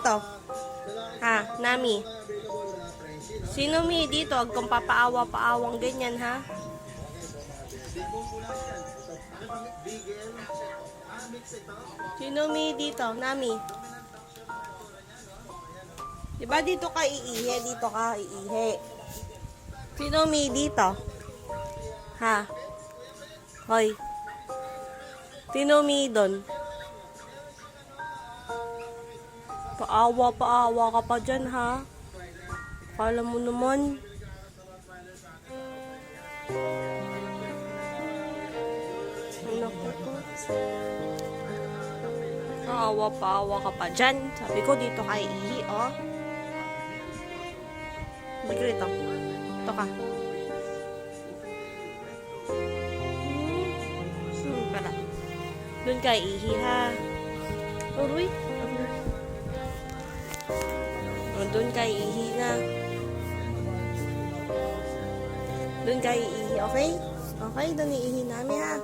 dito? Ha? Nami? Sino mi dito? Huwag kang papaawa-paawang ganyan, ha? Sino mi dito? Nami? Diba dito ka iihi? Dito ka iihi. Sino mi dito? Ha? Hoy. Sino mi doon? Paawa ka pa dyan, ha? Kala mo naman. Naku po. Paawa ka pa dyan. Sabi ko, dito ka iihi, oh. Balik rito. Ito ka. Para. Doon ka iihi, ha? Uy. Doon ka iihi na. Doon ka iihi, okay? Okay, doon iihi namin, ha?